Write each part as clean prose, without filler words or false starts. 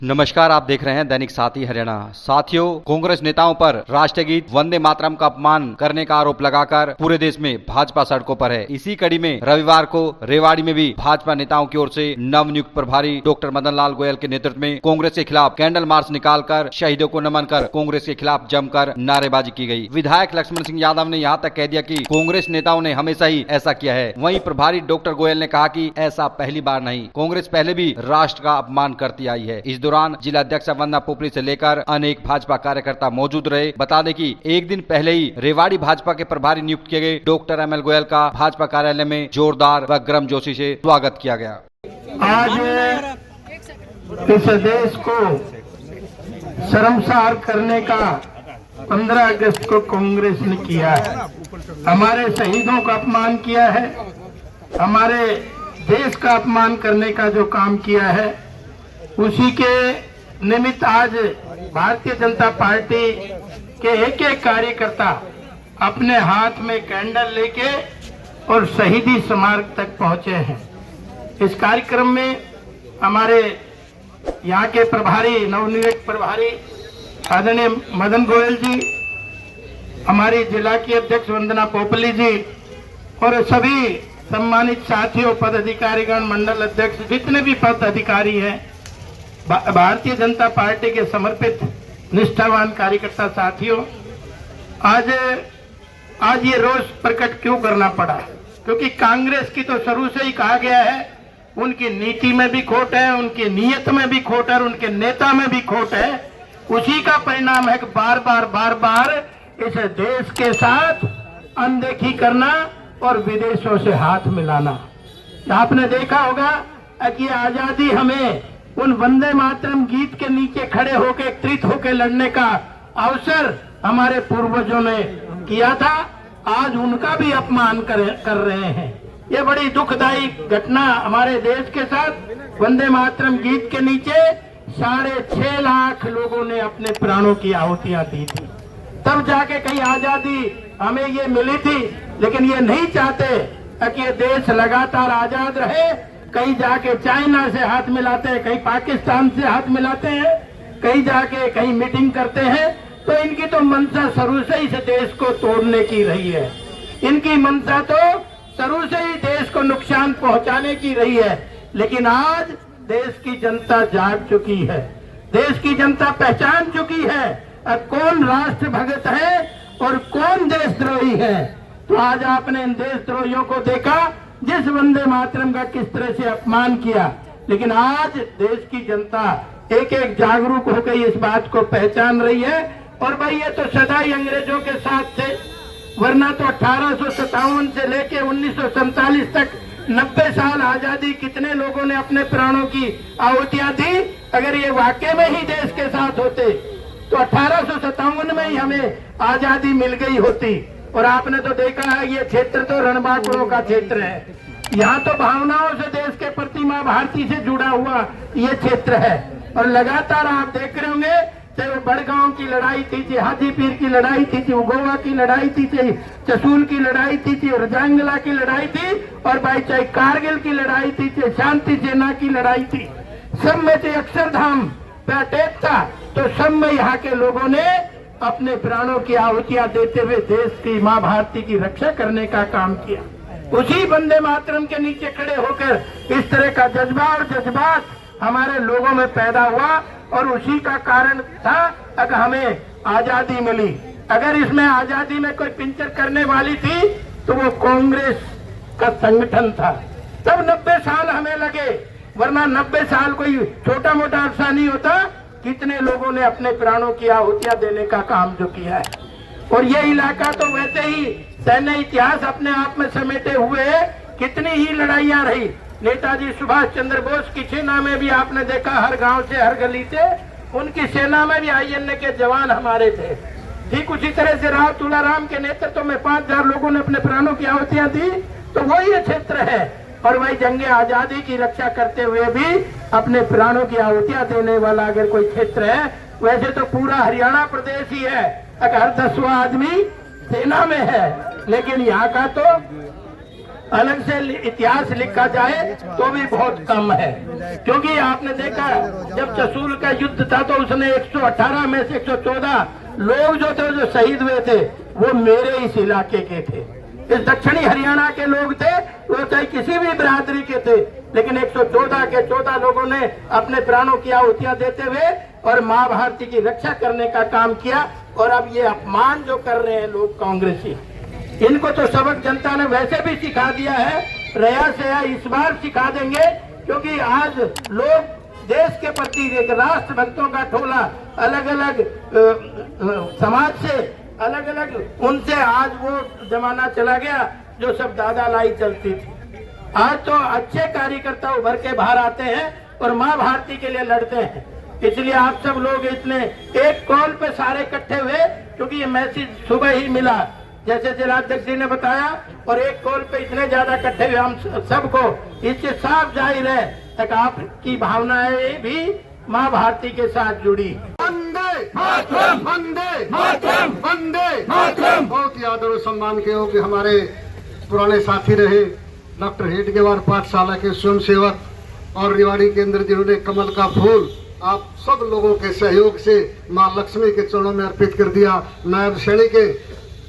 नमस्कार, आप देख रहे हैं दैनिक साथी हरियाणा। साथियों, कांग्रेस नेताओं पर राष्ट्रीय गीत वंदे मातरम का अपमान करने का आरोप लगाकर पूरे देश में भाजपा सड़कों पर है। इसी कड़ी में रविवार को रेवाड़ी में भी भाजपा नेताओं की ओर से नवनियुक्त प्रभारी डॉक्टर मदन लाल गोयल के नेतृत्व में कांग्रेस के खिलाफ कैंडल मार्च निकालकर शहीदों को नमन कर कांग्रेस के खिलाफ जमकर नारेबाजी की गई। विधायक लक्ष्मण सिंह यादव ने यहाँ तक कह दिया कि कांग्रेस नेताओं ने हमेशा ही ऐसा किया है। वहीं प्रभारी डॉक्टर गोयल ने कहा कि ऐसा पहली बार नहीं, कांग्रेस पहले भी राष्ट्र का अपमान करती आई है। इस दौरान जिला अध्यक्ष वंदना पोपली से लेकर अनेक भाजपा कार्यकर्ता मौजूद रहे। बता दें कि एक दिन पहले ही रेवाड़ी भाजपा के प्रभारी नियुक्त किए गए डॉक्टर एमएल गोयल का भाजपा कार्यालय में जोरदार व गर्मजोशी से स्वागत किया गया। आज इस देश को शर्मसार करने का 15 अगस्त को कांग्रेस ने किया है। हमारे शहीदों का अपमान किया है, हमारे देश का अपमान करने का जो काम किया है, उसी के निमित्त आज भारतीय जनता पार्टी के एक एक कार्यकर्ता अपने हाथ में कैंडल लेके और शहीदी स्मारक तक पहुंचे हैं। इस कार्यक्रम में हमारे यहाँ के प्रभारी, नवनियुक्त प्रभारी आदरणीय मदन गोयल जी, हमारी जिला की अध्यक्ष वंदना पोपली जी और सभी सम्मानित साथियों, पदाधिकारीगण, मंडल अध्यक्ष, जितने भी पद अधिकारी हैं, भारतीय जनता पार्टी के समर्पित निष्ठावान कार्यकर्ता साथियों, आज ये रोष प्रकट क्यों करना पड़ा? क्योंकि कांग्रेस की तो शुरू से ही कहा गया है, उनकी नीति में भी खोट है, उनकी नीयत में भी खोट है, उनके नेता में भी खोट है। उसी का परिणाम है कि बार बार इस देश के साथ अनदेखी करना और विदेशों से हाथ मिलाना। आपने देखा होगा कि आजादी हमें उन वंदे मातरम गीत के नीचे खड़े होकर एकत्रित होकर लड़ने का अवसर हमारे पूर्वजों ने किया था। आज उनका भी अपमान कर रहे हैं। ये बड़ी दुखदायी घटना हमारे देश के साथ। वंदे मातरम गीत के नीचे 6.5 लाख लोगों ने अपने प्राणों की आहुतियां दी थी, तब जाके कहीं आजादी हमें ये मिली थी। लेकिन ये नहीं चाहते कि ये देश लगातार आजाद रहे। कहीं जाके चाइना से हाथ मिलाते हैं, कहीं पाकिस्तान से हाथ मिलाते हैं, कहीं जाके कहीं मीटिंग करते हैं। तो इनकी तो मंशा शुरू से ही इस देश को तोड़ने की रही है। इनकी मंशा तो शुरू से ही देश को नुकसान पहुंचाने की रही है। लेकिन आज देश की जनता जाग चुकी है, देश की जनता पहचान चुकी है कौन राष्ट्र भगत है और कौन देशद्रोही है। तो आज आपने इन देशद्रोहियों को देखा, जिस वंदे मातरम का किस तरह से अपमान किया। लेकिन आज देश की जनता एक एक जागरूक होकर इस बात को पहचान रही है। और भाई ये तो सदा ही अंग्रेजों के साथ थे, वरना तो 1857 से लेके 1947 तक 90 साल आजादी कितने लोगों ने अपने प्राणों की आहुतियां दी। अगर ये वाकई में ही देश के साथ होते तो 1857 में ही हमें आजादी मिल गई होती। और आपने तो देखा है, ये क्षेत्र तो रणबांकुरों का क्षेत्र है। यहाँ तो भावनाओं से देश के प्रति माँ भारती से जुड़ा हुआ ये क्षेत्र है। और लगातार आप देख रहे होंगे, चाहे वो बड़गांव की लड़ाई थी, चाहे हाजीपीर की लड़ाई थी, चाहे गोवा की लड़ाई थी, चाहे चसूल की लड़ाई थी, चाहे रजांगला की लड़ाई थी, और भाई चाहे कारगिल की लड़ाई थी, चाहे शांति सेना की लड़ाई थी, सब में चाहे अक्षरधाम पे अटैक था, तो सब में यहाँ के लोगों ने अपने प्राणों की आहुतियां देते हुए देश की माँ भारती की रक्षा करने का काम किया। उसी वंदे मातरम के नीचे खड़े होकर इस तरह का जज्बा और जज्बात हमारे लोगों में पैदा हुआ। और उसी का कारण था अगर हमें आजादी मिली। अगर इसमें आजादी में कोई पिंचर करने वाली थी तो वो कांग्रेस का संगठन था। तब 90 साल हमें लगे, वरना 90 साल कोई छोटा मोटा अरसा नहीं होता। कितने लोगों ने अपने प्राणों की आहुतियां देने का काम जो किया है। और ये इलाका तो वैसे ही सैन्य इतिहास अपने आप में समेटे हुए है। कितनी ही लड़ाइयां रही। नेताजी सुभाष चंद्र बोस की सेना में भी आपने देखा, हर गांव से, हर गली से उनकी सेना में भी आईएनए के जवान हमारे थे। ठीक उसी तरह से राव तुलाराम के नेतृत्व में 5000 लोगों ने अपने प्राणों की आहुतियां दी। तो वही ये क्षेत्र है। और वही जंगे आजादी की रक्षा करते हुए भी अपने प्राणों की आहुतियां देने वाला अगर कोई क्षेत्र है, वैसे तो पूरा हरियाणा प्रदेश ही है। अगर 10वां आदमी सेना में है, लेकिन यहाँ का तो अलग से इतिहास लिखा जाए तो भी बहुत कम है। क्योंकि आपने देखा जब चसूल का युद्ध था तो उसने 118 में से 114 लोग जो थे जो शहीद हुए थे वो मेरे इस इलाके के थे, इस दक्षिणी हरियाणा के लोग थे, वो चाहे किसी भी बिरादरी के थे, लेकिन 114 के 14 लोगों ने अपने प्राणों की आहुतियां देते हुए और मां भारती की रक्षा करने का काम किया। और अब ये अपमान जो कर रहे हैं लोग कांग्रेसी, इनको तो सबक जनता ने वैसे भी सिखा दिया है, रया से इस बार सिखा देंगे। क्योंकि आज लोग देश के प्रति एक राष्ट्र भक्तों का टोला अलग अलग समाज से अलग अलग उनसे आज वो जमाना चला गया जो सब दादा लाई चलती थी। आज तो अच्छे कार्यकर्ता उभर के बाहर आते हैं और मां भारती के लिए लड़ते हैं। इसलिए आप सब लोग इतने एक कॉल पे सारे इकट्ठे हुए, क्योंकि ये मैसेज सुबह ही मिला जैसे जिलाध्यक्ष जी ने बताया, और एक कॉल पे इतने ज्यादा इकट्ठे हुए हम सबको, इससे साफ जाहिर है कि आपकी भावनाएं भी मां भारती के साथ जुड़ी। वंदे मातरम, वंदे मातरम, वंदे मातरम। बहुत ही आदर और सम्मान के हो कि हमारे पुराने साथी रहे डॉक्टर हेडगेवार पाठशाला के स्वयंसेवक और रेवाड़ी के अंदर जिन्होंने कमल का फूल आप सब लोगों के सहयोग से मां लक्ष्मी के चरणों में अर्पित कर दिया, नायब सैनिक के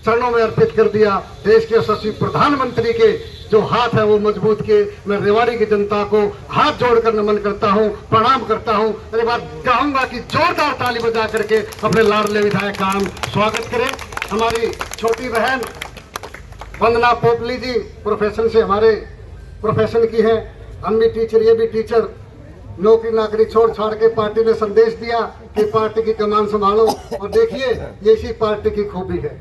चरणों में अर्पित कर दिया, देश के यशस्वी प्रधानमंत्री के जो हाथ है वो मजबूत के मैं रेवाड़ी की जनता को हाथ जोड़कर नमन करता हूँ, प्रणाम करता हूँ। मेरे बाद चाहूंगा कि जोरदार ताली बजा करके अपने लाडले विधायक का हम स्वागत करें। हमारी छोटी बहन वंदना पोपली जी प्रोफेशन से हमारे प्रोफेशन की है, हम भी टीचर, ये भी टीचर, नौकरी नाकरी छोड़ छाड़ के पार्टी ने संदेश दिया कि पार्टी की कमान संभालो। और देखिए ये इसी पार्टी की खूबी है,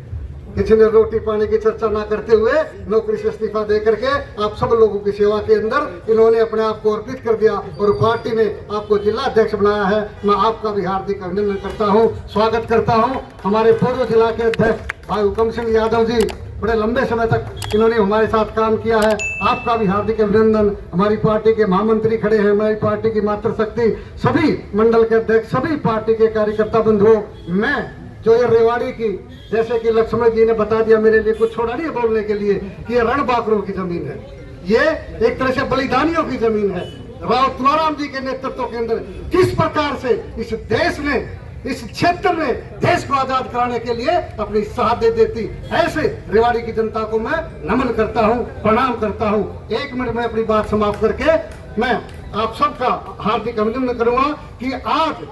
किसी ने रोटी पानी की चर्चा ना करते हुए नौकरी से इस्तीफा दे करके आप सब लोगों की सेवा के अंदर इन्होंने अपने आप को अर्पित कर दिया और पार्टी ने आपको जिला अध्यक्ष बनाया है। मैं आपका भी हार्दिक अभिनंदन करता हूं, स्वागत करता हूं। हमारे पूर्व जिला के अध्यक्ष भाई हुकम सिंह यादव जी, बड़े लंबे समय तक इन्होंने हमारे साथ काम किया है, आपका भी हार्दिक अभिनंदन। हमारी पार्टी के महामंत्री खड़े हैं, हमारी पार्टी की मातृशक्ति, सभी मंडल के अध्यक्ष, सभी पार्टी के कार्यकर्ता बंधुओं, मैं जो ये रेवाड़ी की, जैसे कि लक्ष्मण जी ने बता दिया, मेरे लिए कुछ छोड़ा नहीं है बोलने के लिए कि ये रणबांकुरों की जमीन है, ये एक तरह से बलिदानियों की जमीन है। राव तुलाराम जी के नेतृत्व के अंदर किस प्रकार से इस देश ने, इस क्षेत्र में देश को आजाद कराने के लिए अपनी शहादत देती, ऐसे रेवाड़ी की जनता को मैं नमन करता हूं, प्रणाम करता हूं। एक मिनट में अपनी बात समाप्त करके मैं आप सबका हार्दिक अभिनंदन करूंगा कि आज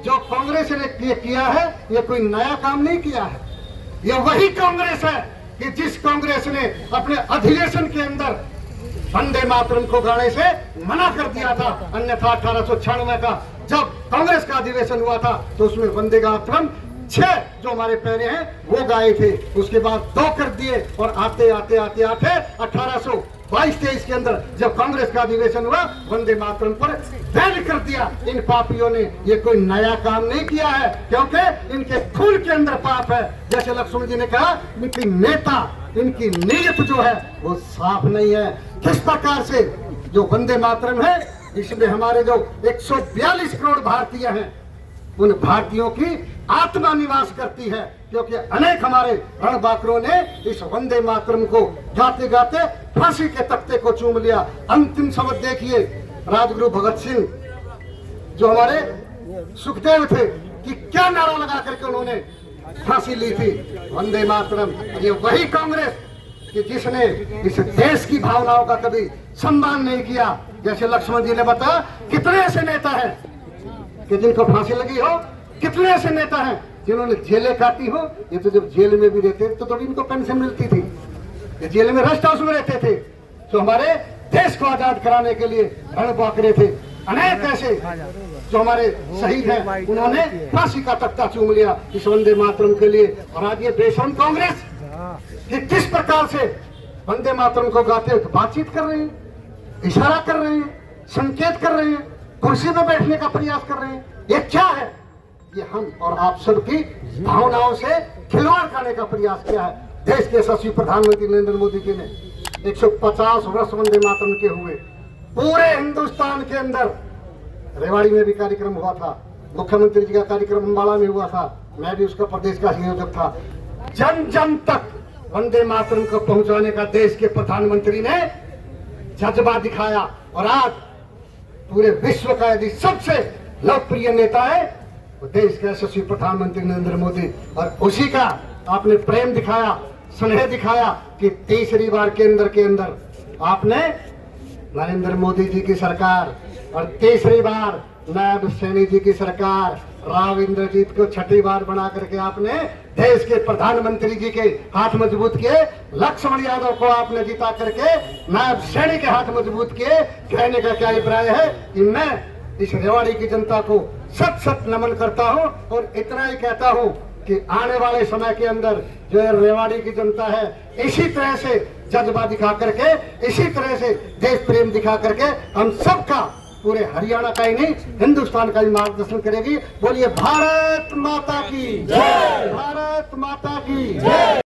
जो कांग्रेस ने ये किया है, ये कोई नया काम नहीं किया है, ये वही कांग्रेस है कि जिस कांग्रेस ने अपने अधिवेशन के अंदर वंदे मातरम को गाने से मना कर दिया था। अन्यथा 1896 का जब कांग्रेस का अधिवेशन हुआ था तो उसमें वंदे मातरम 6 जो हमारे पहले हैं वो गाए थे, उसके बाद 2 कर दिए और आते आते आते आते 1822-23 के अंदर जब कांग्रेस का अधिवेशन हुआ वंदे मातरम पर बैन कर दिया। इन पापियों ने ये कोई नया काम नहीं किया है, क्योंकि इनके खून के अंदर पाप है। जैसे लक्ष्मण जी ने कहा, इनकी नेता, इनकी नीयत जो है वो साफ नहीं है। किस प्रकार से जो वंदे मातरम है, इसमें हमारे जो 142 करोड़ भारतीय हैं, उन भारतीयों की आत्मा निवास करती है, क्योंकि अनेक हमारे रणबांकुरों ने इस वंदे मातरम को गाते गाते फांसी के तख्ते को चूम लिया। अंतिम शब्द देखिए, राजगुरु भगत सिंह जो हमारे सुखदेव थे कि क्या नारा लगा करके उन्होंने फांसी ली थी, वंदे मातरम। ये वही कांग्रेस कि जिसने इस देश की भावनाओं का कभी सम्मान नहीं किया। जैसे लक्ष्मण जी ने बताया, कितने ऐसे नेता हैं कि जिनको फांसी लगी हो, कितने ऐसे नेता हैं जिन्होंने जेलें काटी हो। ये तो जब जेल में भी रहते तो इनको पेंशन मिलती थी, ये जेल में रेस्ट हाउस में रहते थे, जो हमारे देश को आजाद कराने के लिए रणबांकुरे थे। अनेक ऐसे जो हमारे शहीद हैं, उन्होंने फांसी का तख्ता चूम लिया इस वंदे मातरम के लिए। और आज ये बेशर्म कांग्रेस कि किस प्रकार से वंदे मातरम को गाते हुए बातचीत कर रहे हैं, इशारा कर रहे हैं, संकेत कर रहे हैं, कुर्सी में बैठने का प्रयास कर रहे हैं। ये क्या है? ये हम और आप सबकी भावनाओं से खिलवाड़ करने का प्रयास किया है। देश के यशस्वी प्रधानमंत्री नरेंद्र मोदी जी ने 150 वर्ष वंदे मातरम के हुए, पूरे हिंदुस्तान के अंदर रेवाड़ी में भी कार्यक्रम हुआ था, मुख्यमंत्री जी का कार्यक्रम अम्बाला में हुआ था, मैं भी उसका प्रदेश का संयोजक था। जन जन तक वंदे मातरम को पहुंचाने का देश के प्रधानमंत्री ने जज्बा दिखाया और आज पूरे विश्व का यदि सबसे लोकप्रिय नेता है वो देश के यशस्वी प्रधानमंत्री नरेंद्र मोदी, और उसी का आपने प्रेम दिखाया, स्नेह दिखाया कि तीसरी बार केंद्र के अंदर आपने नरेंद्र मोदी जी की सरकार और तीसरी बार नायब सैनी जी की सरकार राव इंद्रजीत को छठी बार बना करके आपने देश के प्रधानमंत्री जी के हाथ मजबूत किए, लक्ष्मण यादव को आपने जिता करके नायब सैनी के हाथ मजबूत किए। कहने का क्या अभिप्राय है कि मैं इस रेवाड़ी की जनता को सत सत नमन करता हूं और इतना ही कहता हूं कि आने वाले समय के अंदर जो रेवाड़ी की जनता है इसी तरह से जज्बा दिखा करके, इसी तरह से देश प्रेम दिखा करके हम सबका, पूरे हरियाणा का ही नहीं हिंदुस्तान का ही मार्गदर्शन करेगी। बोलिए भारत माता की जय, भारत माता की जय।